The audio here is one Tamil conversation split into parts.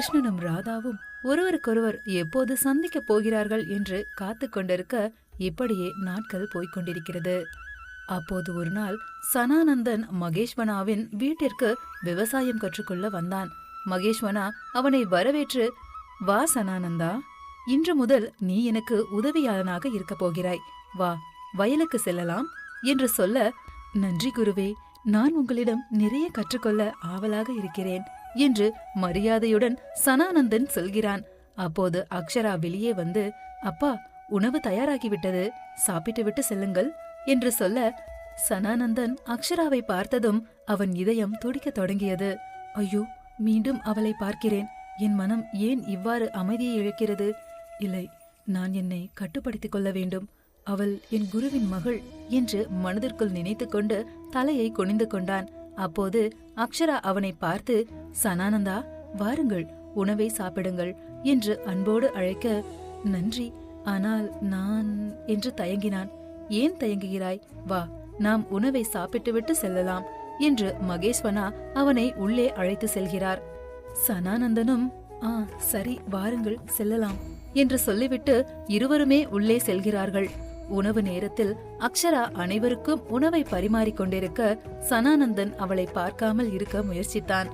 கிருஷ்ணனும் ராதாவும் ஒருவருக்கொருவர் எப்போது சந்திக்கப் போகிறார்கள் என்று காத்து கொண்டிருக்க இப்படியே நாட்கள் போய்கொண்டிருக்கிறது. அப்போது ஒரு நாள் சனானந்தன் மகேஸ்வனாவின் வீட்டிற்கு விவசாயம் கற்றுக்கொள்ள வந்தான். மகேஸ்வனா அவனை வரவேற்று, வா சனானந்தா, இன்று முதல் நீ எனக்கு உதவியாளனாக இருக்கப் போகிறாய், வா வயலுக்கு செல்லலாம் என்று சொல்ல, நன்றி குருவே, நான் உங்களிடம் நிறைய கற்றுக்கொள்ள ஆவலாக இருக்கிறேன் என்று மரியாதையுடன் சனானந்தன் சொல்கிறான். அப்போது அக்ஷரா வெளியே வந்து, அப்பா, உணவு தயாராகிவிட்டது, சாப்பிட்டு விட்டு செல்லுங்கள் என்று சொல்ல, சனானந்தன் அக்ஷராவை பார்த்ததும் அவன் இதயம் துடிக்க தொடங்கியது. ஐயோ, மீண்டும் அவளை பார்க்கிறேன், என் மனம் ஏன் இவ்வாறு அமைதியை இழக்கிறது? இல்லை, நான் என்னை கட்டுப்படுத்திக் கொள்ள வேண்டும், அவள் என் குருவின் மகள் என்று மனதிற்குள் நினைத்து கொண்டு தலையை குனிந்து கொண்டான். அப்போது அக்ஷரா அவனை பார்த்து, சனானந்தா, வாருங்கள், உணவை சாப்பிடுங்கள் என்று அன்போடு அழைக்க, நன்றி, ஆனால் நான் என்று தயங்கினான். ஏன் தயங்குகிறாய்? வா, நாம் உணவை சாப்பிட்டுவிட்டு செல்லலாம் என்று மகேஸ்வனா அவனை உள்ளே அழைத்து செல்கிறார். சனானந்தனும், சரி, வாருங்கள், செல்லலாம் என்று சொல்லிவிட்டு இருவருமே உள்ளே செல்கிறார்கள். உணவு நேரத்தில் அக்ஷரா அனைவருக்கும் உணவை பரிமாறிக்கொண்டிருக்க சனானந்தன் அவளை பார்க்காமல் இருக்க முயற்சித்தான்.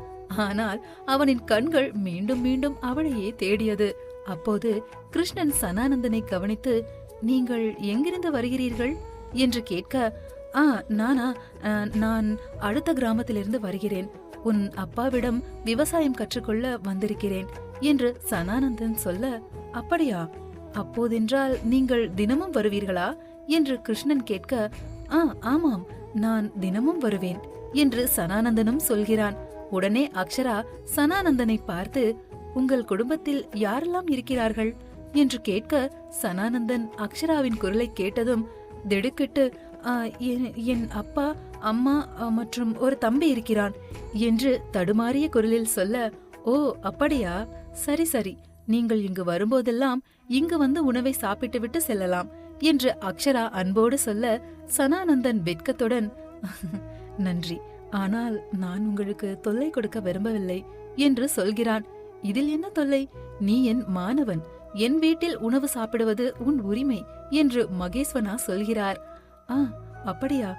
ஆனால் அவனின் கண்கள் மீண்டும் மீண்டும் அவளையே தேடியது. அப்போது கிருஷ்ணன் சனானந்தனை கவனித்து, நீங்கள் எங்கிருந்து வருகிறீர்கள் என்று கேட்க, நானா, நான் அடுத்த கிராமத்திலிருந்து வருகிறேன், உன் அப்பாவிடம் விவசாயம் கற்றுக்கொள்ள வந்திருக்கிறேன் என்று சனானந்தன் சொல்ல, அப்படியா, அப்போதென்றால் நீங்கள் தினமும் வருவீர்களா என்று கிருஷ்ணன் கேட்க, ஆமாம், நான் தினமும் வருவேன் என்று சனானந்தனும் சொல்கிறான். உடனே அக்ஷரா சனானந்தனை பார்த்து, உங்கள் குடும்பத்தில் யாரெல்லாம் இருக்கிறார்கள் என்று கேட்க, சனானந்தன் அக்ஷராவின் குரலை கேட்டதும் திடுக்கிட்டு, என் அப்பா, அம்மா மற்றும் ஒரு தம்பி இருக்கிறான் என்று தடுமாறிய குரலில் சொல்ல, ஓ அப்படியா, சரி சரி, நீங்கள் இங்கு வரும்போதெல்லாம் இங்கு வந்து உணவை சாப்பிட்டு விட்டு செல்லலாம் என்று அக்ஷரா அன்போடு சொல்ல, சனானந்தன் வெட்கத்துடன், நன்றி, ஆனால் நான் உங்களுக்கு தொல்லை கொடுக்க விரும்பவில்லை என்று சொல்கிறான். இதில் என்ன தொல்லை? நீ என் மாணவன், என் வீட்டில் உணவு சாப்பிடுவது உன் உரிமை என்று மகேஸ்வனா சொல்கிறார். அப்படியா,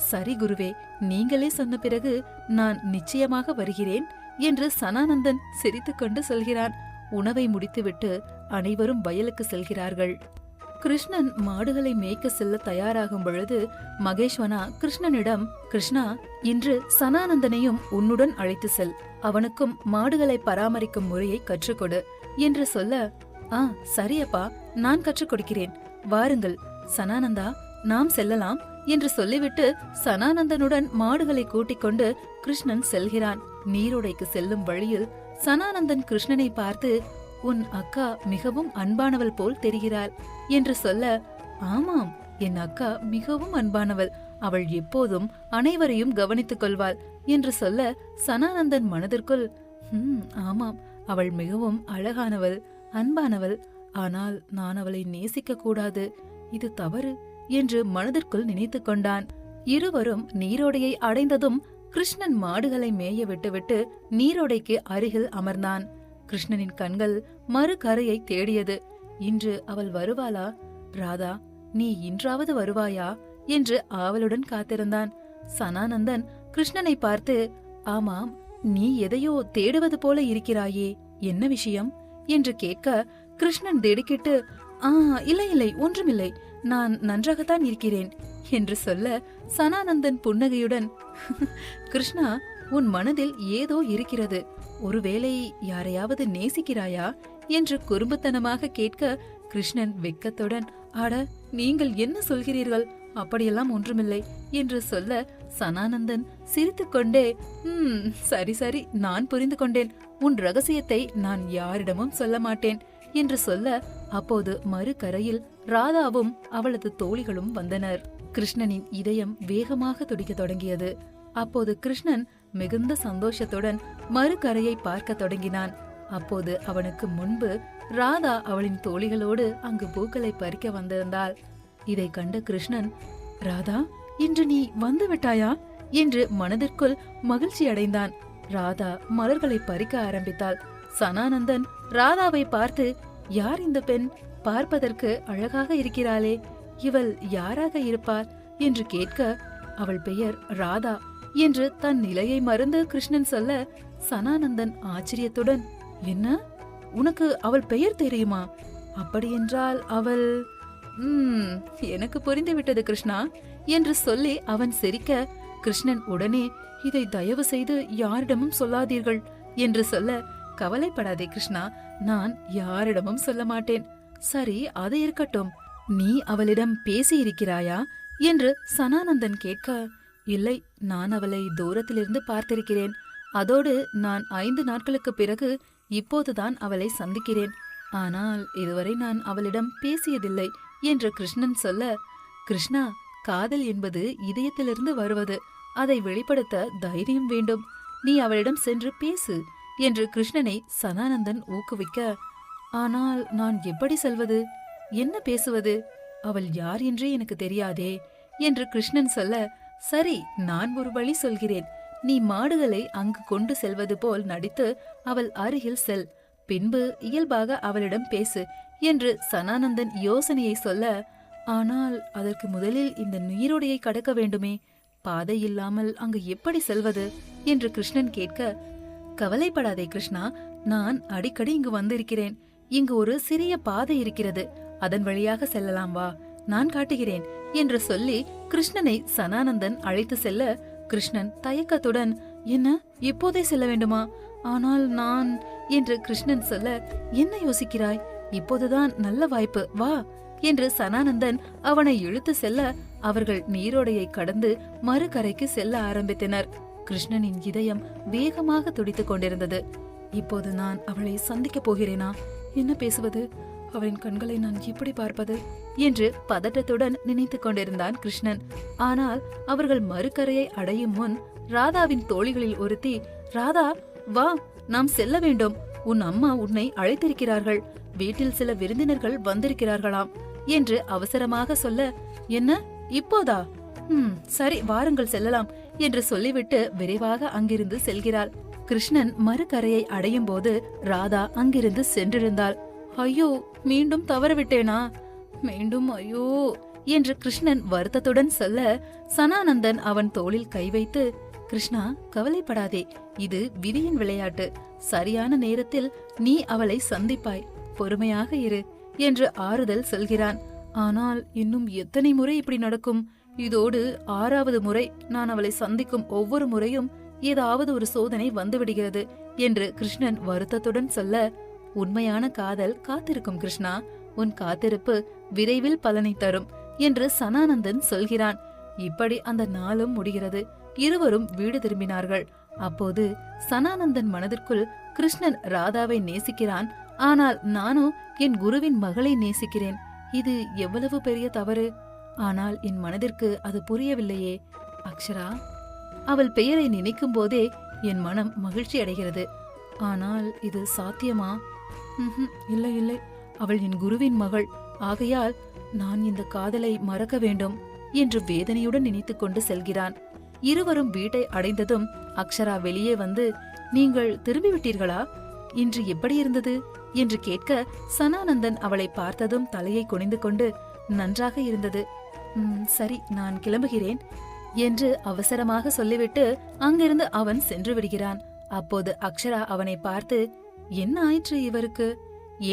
சரி குருவே, நீங்களே சொன்ன பிறகு நான் நிச்சயமாக வருகிறேன் என்று சனானந்தன் சிரித்துக்கொண்டு சொல்கிறான். உணவை முடித்துவிட்டு அனைவரும் வயலுக்கு செல்கிறார்கள். கிருஷ்ணன் மாடுகளை மேய்க்க செல்ல தயாராகும் பொழுது மகேஸ்வனா கிருஷ்ணனிடம், கிருஷ்ணா, இன்று சனானந்தனையும் உன்னுடன் அழைத்து செல், அவனுக்கும் மாடுகளை பராமரிக்கும் முறையை கற்றுக்கொடு என்று சொல்ல, சரியப்பா, நான் கற்றுக் கொடுக்கிறேன், வாருங்கள் சனானந்தா, நாம் செல்லலாம் என்று சொல்லிவிட்டு சனானந்தனுடன் மாடுகளை கூட்டிக் கொண்டு கிருஷ்ணன் செல்கிறான். நீரோடைக்கு செல்லும் வழியில் சனானந்தன் கிருஷ்ணனை பார்த்து, உன் அக்கா மிகவும் அன்பானவள் போல் தெரிகிறாள் என்று சொல்ல, ஆமாம், என் அக்கா மிகவும் அன்பானவள், அவள் எப்போதும் அனைவரையும் கவனித்துக் கொள்வாள் என்று சொல்ல, சனானந்தன் மனதிற்குள், ஆமாம், அவள் மிகவும் அழகானவள், அன்பானவள், ஆனால் நான் அவளை நேசிக்க கூடாது, இது தவறு என்று மனதிற்குள் நினைத்து கொண்டான். இருவரும் நீரோடையை அடைந்ததும் கிருஷ்ணன் மாடுகளை மேய விட்டுவிட்டு நீரோடைக்கு அருகில் அமர்ந்தான். கிருஷ்ணனின் கண்கள் மறு கரையை தேடியது. இன்று அவள் வருவாளா? ராதா, நீ இன்றாவது வருவாயா என்று ஆவலுடன் காத்திருந்தான். சனானந்தன் கிருஷ்ணனை பார்த்து, ஆமாம், நீ எதையோ தேடுவது போல இருக்கிறாயே, என்ன விஷயம் என்று கேட்க, கிருஷ்ணன் திடுக்கிட்டு, இல்லை இல்லை, ஒன்றுமில்லை, நான் நன்றாகத்தான் இருக்கிறேன் என்று சொல்ல, சனானந்தன் புன்னகையுடன், கிருஷ்ணா, உன் மனதில் ஏதோ இருக்கிறது, ஒருவேளை யாரையாவது நேசிக்கிறாயா என்று குறும்புத்தனமாக கேட்க, கிருஷ்ணன் வெட்கத்துடன், அட, நீங்கள் என்ன சொல்கிறீர்கள், அப்படியெல்லாம் ஒன்றுமில்லை என்று சொல்ல, சனானந்தன் சிரித்துக்கொண்டே, சரி சரி, நான் புரிந்து கொண்டேன், உன் ரகசியத்தை நான் யாரிடமும் சொல்ல மாட்டேன் என்று சொல்ல, அப்போது மறு கரையில் ராதாவும் அவளது தோழிகளும் வந்தனர். கிருஷ்ணனின் இதயம் வேகமாக துடிக்க தொடங்கியது. அப்போது கிருஷ்ணன் மிகுந்த சந்தோஷத்துடன் மறு கரையை பார்க்க தொடங்கினான். அப்போது அவனுக்கு முன்பு ராதா அவளின் தோழிகளோடு அங்கு பூக்களை பறிக்க வந்திருந்தாள். இதை கண்ட கிருஷ்ணன், ராதா, இன்று நீ வந்து விட்டாயா என்று மனதிற்குள் மகிழ்ச்சி அடைந்தான். ராதா மலர்களை பறிக்க ஆரம்பித்தாள். சனானந்தன் ராதாவை பார்த்து, யார் இந்த பெண்? பார்ப்பதற்கு அழகாக இருக்கிறாளே, இவள் யாராக இருப்பாள் என்று கேட்க, அவள் பெயர் ராதா என்று தன் நிலையை மறந்து கிருஷ்ணன் சொல்ல, சனானந்தன் ஆச்சரியத்துடன், என்ன, உனக்கு அவள் பெயர் தெரியுமா? அப்படியென்றால் அவள் எனக்கு புரிந்துவிட்டது கிருஷ்ணா என்று சொல்லி அவன் சிரிக்க, கிருஷ்ணன் உடனே, இதை தயவு செய்து யாரிடமும் சொல்லாதீர்கள் என்று சொல்ல, கவலைப்படாதே கிருஷ்ணா, நான் யாரிடமும் சொல்ல மாட்டேன். சரி, அது இருக்கட்டும், நீ அவளிடம் பேசியிருக்கிறாயா என்று சனானந்தன் கேட்க, இல்லை, நான் அவளை தூரத்திலிருந்து பார்த்திருக்கிறேன். அதோடு நான் 5 நாட்களுக்கு பிறகு இப்போதுதான் அவளை சந்திக்கிறேன். ஆனால் இதுவரை நான் அவளிடம் பேசியதில்லை என்று கிருஷ்ணன் சொல்ல, கிருஷ்ணா, காதல் என்பது இதயத்திலிருந்து வருவது. அதை வெளிப்படுத்த தைரியம் வேண்டும். நீ அவளிடம் சென்று பேசு என்று கிருஷ்ணனை சனானந்தன் ஊக்குவிக்க, ஆனால் நான் எப்படி செல்வது? என்ன பேசுவது? அவள் யார் என்றே எனக்கு தெரியாதே என்று கிருஷ்ணன் சொல்ல, சரி, நான் ஒரு வழி சொல்கிறேன். நீ மாடுகளை அங்கு கொண்டு செல்வது போல் நடித்து அவள் அருகில் செல். பின்பு இயல்பாக அவளிடம் பேசு என்று சனானந்தன் யோசனையை சொல்ல, ஆனால் அதற்கு முதலில் இந்த நீரோடையை கடக்க வேண்டுமே, பாதை இல்லாமல் அங்கு எப்படி செல்வது என்று கிருஷ்ணன் கேட்க, கவலைப்படாதே கிருஷ்ணா, நான் அடிக்கடி இங்கு வந்திருக்கிறேன். இங்கு ஒரு சிறிய பாதை இருக்கிறது, அதன் வழியாக செல்லலாம், வா, நான் காட்டுகிறேன் என்று சொல்லி கிருஷ்ணனை சனானந்தன் அழைத்து செல்ல, கிருஷ்ணன் தயக்கத்துடன், என்ன, இப்போதே செல்ல வேண்டுமா? ஆனால் நான் என்று கிருஷ்ணன் சொல்ல, என்ன யோசிக்கிறாய்? இப்போதுதான் நல்ல வாய்ப்பு, வா என்று சனானந்தன் அவனை இழுத்து செல்ல, அவர்கள் நீரோடையை கடந்து மறுகரைக்கு செல்ல ஆரம்பித்தனர். கிருஷ்ணனின் இதயம் வேகமாக துடித்துக் கொண்டிருந்தது. இப்போது நான் அவளை சந்திக்கப் போகிறேனா? என்ன பேசுவது? அவளின் கண்களை நான் எப்படி பார்ப்பது என்று பதட்டத்துடன் நினைத்துக் கொண்டிருந்தான் கிருஷ்ணன். ஆனால் அவர்கள் மறுகரையை அடையும் முன் ராதாவின் தோழிகளில் ஒருத்தி, ராதா, வா, நாம் செல்ல வேண்டும். உன் அம்மா உன்னை அழைத்திருக்கிறார்கள். வீட்டில் சில விருந்தினர்கள் வந்திருக்கிறார்களாம் என்று அவசரமாக சொல்ல, என்ன, இப்போதா? சரி, வாருங்கள் செல்லலாம் என்று சொல்லிவிட்டு விரைவாக அங்கிருந்து செல்கிறாள். கிருஷ்ணன் மறுகரையை அடையும் போது ராதா அங்கிருந்து சென்றிருந்தாள். ஐயோ, மீண்டும் தவறவிட்டேனா? மீண்டும் ஐயோ என்று கிருஷ்ணன் வருத்தத்துடன் சொல்ல, சனானந்தன் அவன் தோளில் கை வைத்து, கிருஷ்ணா, கவலைப்படாதே, இது விதியின் விளையாட்டு. சரியான நேரத்தில் நீ அவளை சந்திப்பாய், பொறுமையாக இரு என்று ஆறுதல் சொல்கிறான். ஆனால் இன்னும் எத்தனை முறை இப்படி நடக்கும்? இதோடு 6வது முறை நான் அவளை சந்திக்கும் ஒவ்வொரு முறையும் ஏதாவது ஒரு சோதனை வந்துவிடுகிறது என்று கிருஷ்ணன் வருத்தத்துடன் சொல்ல, உண்மையான காதல் காத்திருக்கும் கிருஷ்ணா, உன் காத்திருப்பு விரைவில் பலனை தரும் என்று சனானந்தன் சொல்கிறான். இப்படி அந்த நாளும் முடிகிறது. இருவரும் வீடு திரும்பினார்கள். அப்போது சனானந்தன் மனதிற்குள், கிருஷ்ணன் ராதாவை நேசிக்கிறான், ஆனால் நானோ என் குருவின் மகளை நேசிக்கிறேன். இது எவ்வளவு பெரிய தவறு! ஆனால் என் மனதிற்கு அது புரியவில்லையே. அக்ஷரா, அவள் பெயரை நினைக்கும் போதே என் மனம் மகிழ்ச்சி அடைகிறது. ஆனால் இது சாத்தியமா? இல்லை இல்லை, அவள் என் குருவின் மகள். ஆகையால் நான் இந்த காதலை மறக்க வேண்டும் என்று வேதனையுடன் நினைத்துக் கொண்டு செல்கிறான். இருவரும் வீட்டை அடைந்ததும் அக்ஷரா வெளியே வந்து, நீங்கள் திரும்பிவிட்டீர்களா? இன்று எப்படி இருந்தது என்று கேட்க, சனானந்தன் அவளை பார்த்ததும் தலையை குனிந்து கொண்டு, நன்றாக இருந்தது, சரி, நான் கிளம்புகிறேன் என்று அவசரமாக சொல்லிவிட்டு அங்கிருந்து அவன் சென்று விடுகிறான். அப்போது அக்ஷரா அவனை பார்த்து, என்ன ஆயிற்று இவருக்கு?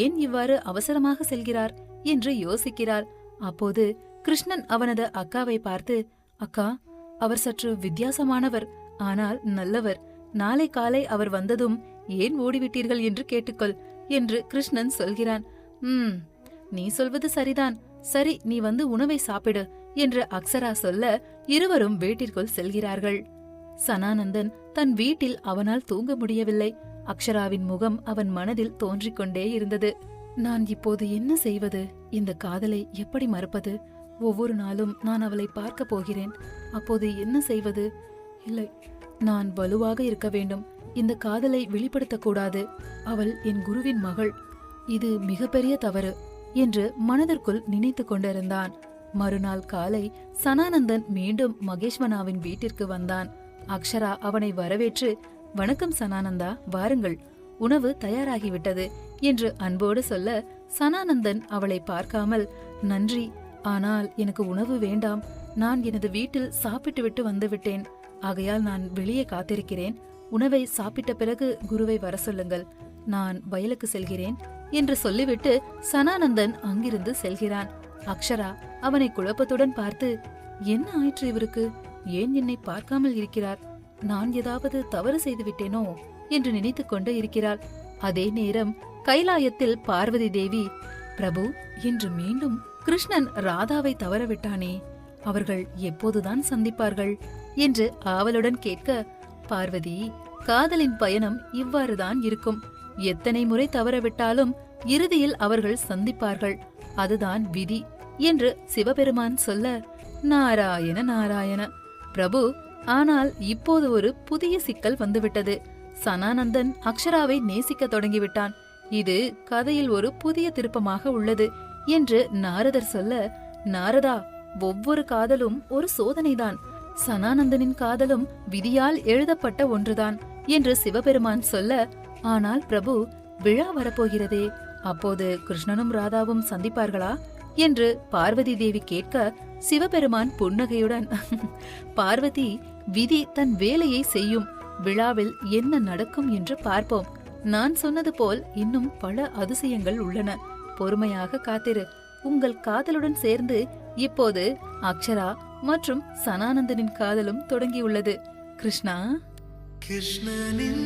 ஏன் இவ்வாறு அவசரமாக செல்கிறார் என்று யோசிக்கிறாள். அப்போது கிருஷ்ணன் அவனது அக்காவை பார்த்து, அக்கா, அவர் சற்று வித்தியாசமானவர், ஆனால் நல்லவர். நாளை காலை அவர் வந்ததும் ஏன் ஓடிவிட்டீர்கள் என்று கேட்டுக்கொள் என்று கிருஷ்ணன் சொல்கிறான். நீ சொல்வது சரிதான். சரி, நீ வந்து உணவை சாப்பிடு என்று அக்ஷரா சொல்ல இருவரும் வீட்டிற்குள் செல்கிறார்கள். சனானந்தன் தன் வீட்டில் அவனால் தூங்க முடியவில்லை. அக்ஷராவின் முகம் அவன் மனதில் தோன்றிக் கொண்டே இருந்தது. நான் இப்போது என்ன செய்வது? இந்த காதலை எப்படி மறப்பது? ஒவ்வொரு நாளும் நான் அவளை பார்க்க போகிறேன். அப்போது என்ன செய்வது? இல்லை, நான் வலுவாக இருக்க வேண்டும். இந்த காதலை வெளிப்படுத்தக்கூடாது. அவள் என் குருவின் மகள். இது மிகப்பெரிய தவறு என்று மனதிற்குள் நினைத்து கொண்டிருந்தான். மறுநாள் காலை சனானந்தன் மீண்டும் மகேஸ்வனாவின் வீட்டிற்கு வந்தான். அக்ஷரா அவனை வரவேற்று, வணக்கம் சனானந்தா, வாருங்கள். உணவு தயாராகிவிட்டது என்று அன்போடு சொல்ல, சனானந்தன் அவளை பார்க்காமல், நன்றி, ஆனால் எனக்கு உணவு வேண்டாம். நான் எனது வீட்டில் சாப்பிட்டுவிட்டு வந்துவிட்டேன். ஆகையால் நான் வெளியே காத்திருக்கிறேன். உணவை சாப்பிட்ட பிறகு குருவை வர சொல்லுங்கள். நான் வயலுக்கு செல்கிறேன் என்று சொல்லிவிட்டு சனானந்தன் அங்கிருந்து செல்கிறான். அக்ஷரா அவனை குழப்பத்துடன் பார்த்து, என்ன ஆயிற்று இவருக்கு? ஏன் என்னை பார்க்காமல் இருக்கிறார்? நான் ஏதாவது தவறு செய்து விட்டேனோ என்று நினைத்துக் கொண்டு இருக்கிறாள். அதே நேரம் கைலாயத்தில் பார்வதி தேவி, பிரபு, இன்று மீண்டும் கிருஷ்ணன் ராதாவை தவறவிட்டானே, அவர்கள் எப்போதுதான் சந்திப்பார்கள் என்று ஆவலுடன் கேட்க, பார்வதி, காதலின் பயணம் இவ்வாறுதான் இருக்கும். எத்தனை முறை தவறவிட்டாலும் இறுதியில் அவர்கள் சந்திப்பார்கள். அதுதான் விதி என்று சிவபெருமான் சொல்ல, நாராயண நாராயண. பிரபு, ஆனால் இப்போது ஒரு புதிய சிக்கல் வந்துவிட்டது. சனானந்தன் அக்ஷராவை நேசிக்க தொடங்கிவிட்டான். இது கதையில் ஒரு புதிய திருப்பமாக உள்ளது என்று நாரதர் சொல்ல, நாரதா, ஒவ்வொரு காதலும் ஒரு சோதனைதான். சனானந்தனின் காதலும் விதியால் எழுதப்பட்ட ஒன்றுதான் என்று சிவபெருமான் சொல்ல, ஆனால் பிரபு, விழா வரப்போகிறதே, அப்போது கிருஷ்ணனும் ராதாவும் சந்திப்பார்களா என்று பார்வதி தேவி கேட்க, சிவபெருமான் புன்னகையுடன், பார்வதி, விதி தன் வேலையை செய்யும். விழாவில் என்ன நடக்கும் என்று பார்ப்போம். நான் சொன்னது போல் இன்னும் பல அதிசயங்கள் உள்ளன. பொறுமையாக காத்திரு. உங்கள் காதலுடன் சேர்ந்து இப்போது அக்ஷரா மற்றும் சனானந்தனின் காதலும் தொடங்கியுள்ளது. கிருஷ்ணா. கிருஷ்ணனின்